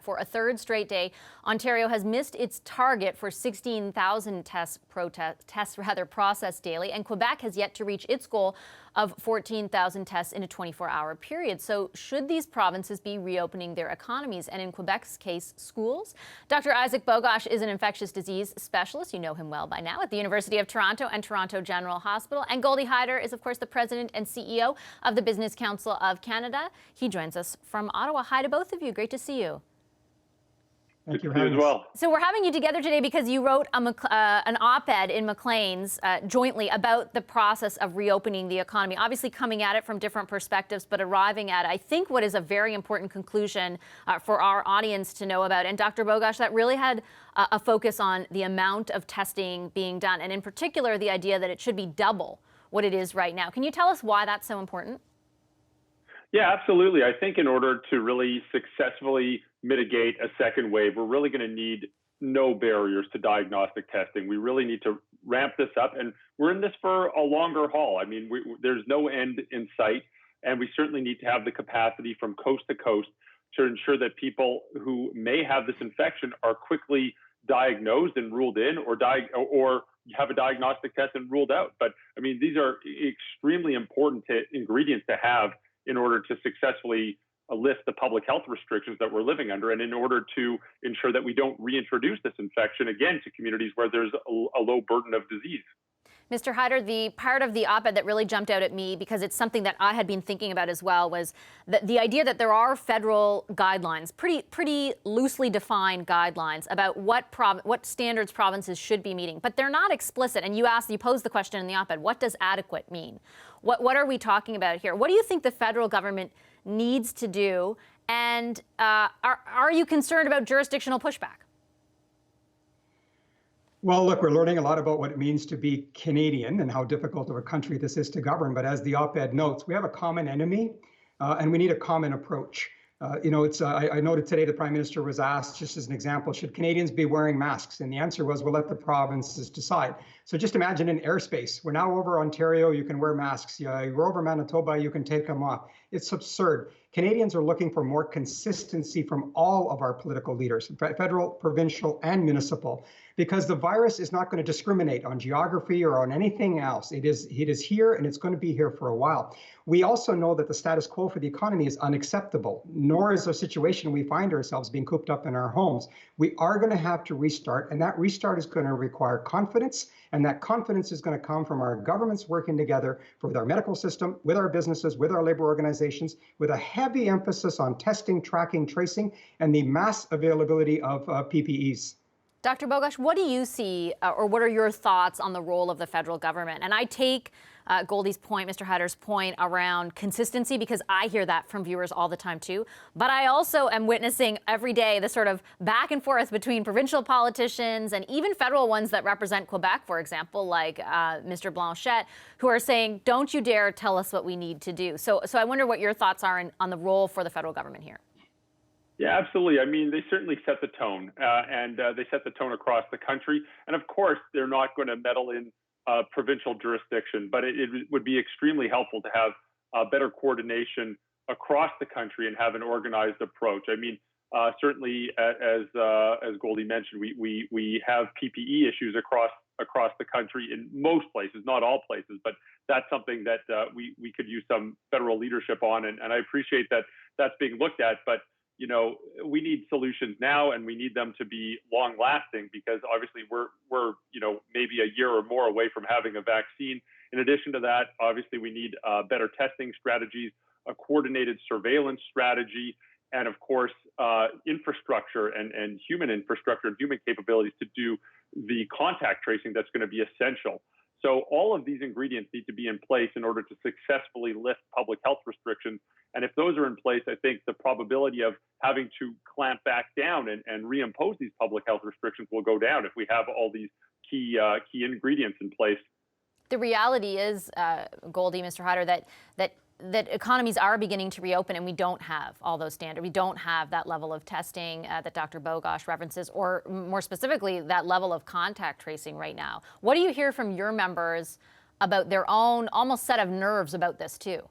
For a third straight day, Ontario has missed its target for 16,000 tests processed daily, and Quebec has yet to reach its goal of 14,000 tests in a 24-hour period. So should these provinces be reopening their economies, and in Quebec's case, schools? Dr. Isaac Bogoch is an infectious disease specialist. You know him well by now at the University of Toronto and Toronto General Hospital. And Goldy Hyder is, of course, the president and CEO of the Business Council of Canada. He joins us from Ottawa. Hi to both of you. Great to see you. Thank you as well. So we're having you together today because you wrote an op-ed in Maclean's jointly about the process of reopening the economy, obviously coming at it from different perspectives, but arriving at, I think, what is a very important conclusion for our audience to know about. And Dr. Bogoch, that really had a focus on the amount of testing being done, and in particular, the idea that it should be double what it is right now. Can you tell us why that's so important? Yeah, absolutely. I think in order to really successfully mitigate a second wave, we're really going to need no barriers to diagnostic testing. We really need to ramp this up, and we're in this for a longer haul. I mean, there's no end in sight, and we certainly need to have the capacity from coast to coast to ensure that people who may have this infection are quickly diagnosed and ruled in, or have a diagnostic test and ruled out. But I mean, these are extremely important ingredients to have in order to successfully lift the public health restrictions that we're living under, and in order to ensure that we don't reintroduce this infection again to communities where there's a low burden of disease. Mr. Hyder, the part of the op-ed that really jumped out at me, because it's something that I had been thinking about as well, was the idea that there are federal guidelines, pretty loosely defined guidelines about what standards provinces should be meeting, but they're not explicit. And you posed the question in the op-ed, what does adequate mean? What are we talking about here? What do you think the federal government needs to do? And are you concerned about jurisdictional pushback? Well, look, we're learning a lot about what it means to be Canadian and how difficult of a country this is to govern. But as the op-ed notes, we have a common enemy and we need a common approach. I noted today the Prime Minister was asked, just as an example, should Canadians be wearing masks? And the answer was, we'll let the provinces decide. So just imagine in airspace. We're now over Ontario, you can wear masks. You're over Manitoba, you can take them off. It's absurd. Canadians are looking for more consistency from all of our political leaders, federal, provincial, and municipal, because the virus is not going to discriminate on geography or on anything else. It is here, and it's going to be here for a while. We also know that the status quo for the economy is unacceptable, nor is a situation we find ourselves being cooped up in our homes. We are going to have to restart, and that restart is going to require confidence, and that confidence is going to come from our governments working together with our medical system, with our businesses, with our labor organizations, with a heavy emphasis on testing, tracking, tracing, and the mass availability of PPEs. Dr. Bogoch, what do you see, or what are your thoughts on the role of the federal government? And I take Goldy's point, Mr. Hyder's point around consistency, because I hear that from viewers all the time too. But I also am witnessing every day the sort of back and forth between provincial politicians and even federal ones that represent Quebec, for example, like Mr. Blanchette, who are saying, don't you dare tell us what we need to do. So I wonder what your thoughts are on the role for the federal government here. Yeah, absolutely. I mean, they certainly set the tone, and they set the tone across the country. And of course, they're not going to meddle in provincial jurisdiction, but it would be extremely helpful to have better coordination across the country and have an organized approach. I mean, certainly, as Goldy mentioned, we have PPE issues across the country in most places, not all places, but that's something that we could use some federal leadership on, and I appreciate that that's being looked at, but you know, we need solutions now, and we need them to be long lasting, because obviously we're maybe a year or more away from having a vaccine. In addition to that, obviously we need better testing strategies, a coordinated surveillance strategy, and of course, infrastructure and human infrastructure and human capabilities to do the contact tracing that's going to be essential. So all of these ingredients need to be in place in order to successfully lift public health restrictions. And if those are in place, I think the probability of having to clamp back down and reimpose these public health restrictions will go down if we have all these key ingredients in place. The reality is, Goldy, Mr. Hyder, that economies are beginning to reopen, and we don't have all those standards. We don't have that level of testing that Dr. Bogoch references, or more specifically, that level of contact tracing right now. What do you hear from your members about their own almost set of nerves about this too?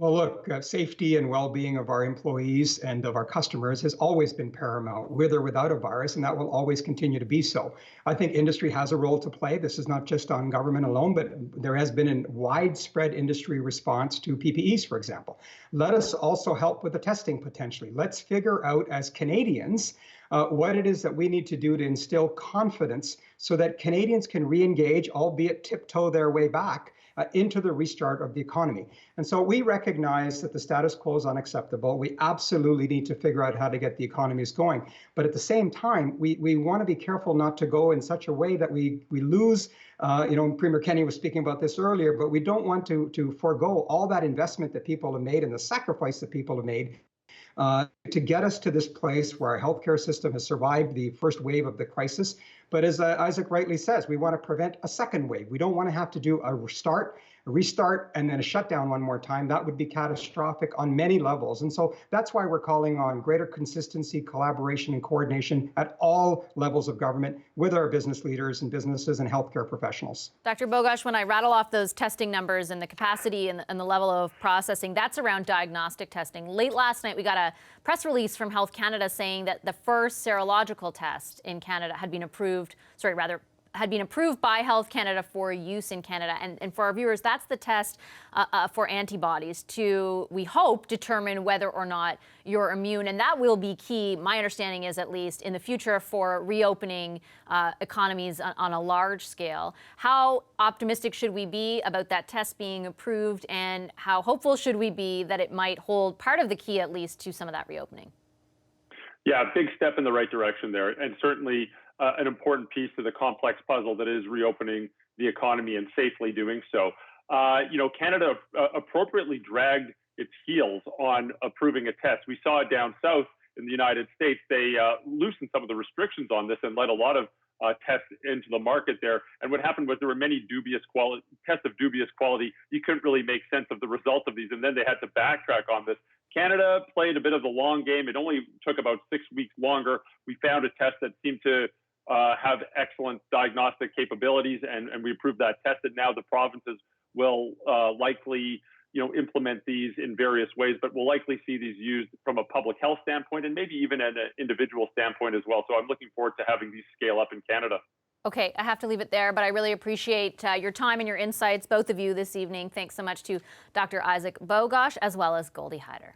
Well, look, safety and well-being of our employees and of our customers has always been paramount, with or without a virus, and that will always continue to be so. I think industry has a role to play. This is not just on government alone, but there has been a widespread industry response to PPEs, for example. Let us also help with the testing potentially. Let's figure out as Canadians what it is that we need to do to instill confidence so that Canadians can re-engage, albeit tiptoe their way back into the restart of the economy. And so we recognize that the status quo is unacceptable. We absolutely need to figure out how to get the economies going. But at the same time, we want to be careful not to go in such a way that we lose, Premier Kenney was speaking about this earlier, but we don't want to forego all that investment that people have made and the sacrifice that people have made to get us to this place where our healthcare system has survived the first wave of the crisis. But as Isaac rightly says, we want to prevent a second wave. We don't want to have to do a restart, and then a shutdown one more time. That would be catastrophic on many levels. And so that's why we're calling on greater consistency, collaboration, and coordination at all levels of government with our business leaders and businesses and healthcare professionals. Dr. Bogoch, when I rattle off those testing numbers and the capacity and the level of processing, that's around diagnostic testing. Late last night, we got a press release from Health Canada saying that the first serological test in Canada had been approved by Health Canada for use in Canada. And for our viewers, that's the test for antibodies to, we hope, determine whether or not you're immune. And that will be key, my understanding is, at least in the future, for reopening economies on a large scale. How optimistic should we be about that test being approved, and how hopeful should we be that it might hold part of the key, at least, to some of that reopening? Yeah, big step in the right direction there, and certainly an important piece to the complex puzzle that is reopening the economy and safely doing so. Canada appropriately dragged its heels on approving a test. We saw it down south in the United States. They loosened some of the restrictions on this and let a lot of tests into the market there. And what happened was there were many tests of dubious quality. You couldn't really make sense of the results of these, and then they had to backtrack on this. Canada played a bit of the long game. It only took about 6 weeks longer. We found a test that seemed to have excellent diagnostic capabilities, and we approved that test. And now the provinces will likely, implement these in various ways, but we'll likely see these used from a public health standpoint and maybe even at an individual standpoint as well. So I'm looking forward to having these scale up in Canada. Okay, I have to leave it there, but I really appreciate your time and your insights, both of you, this evening. Thanks so much to Dr. Isaac Bogoch as well as Goldy Hyder.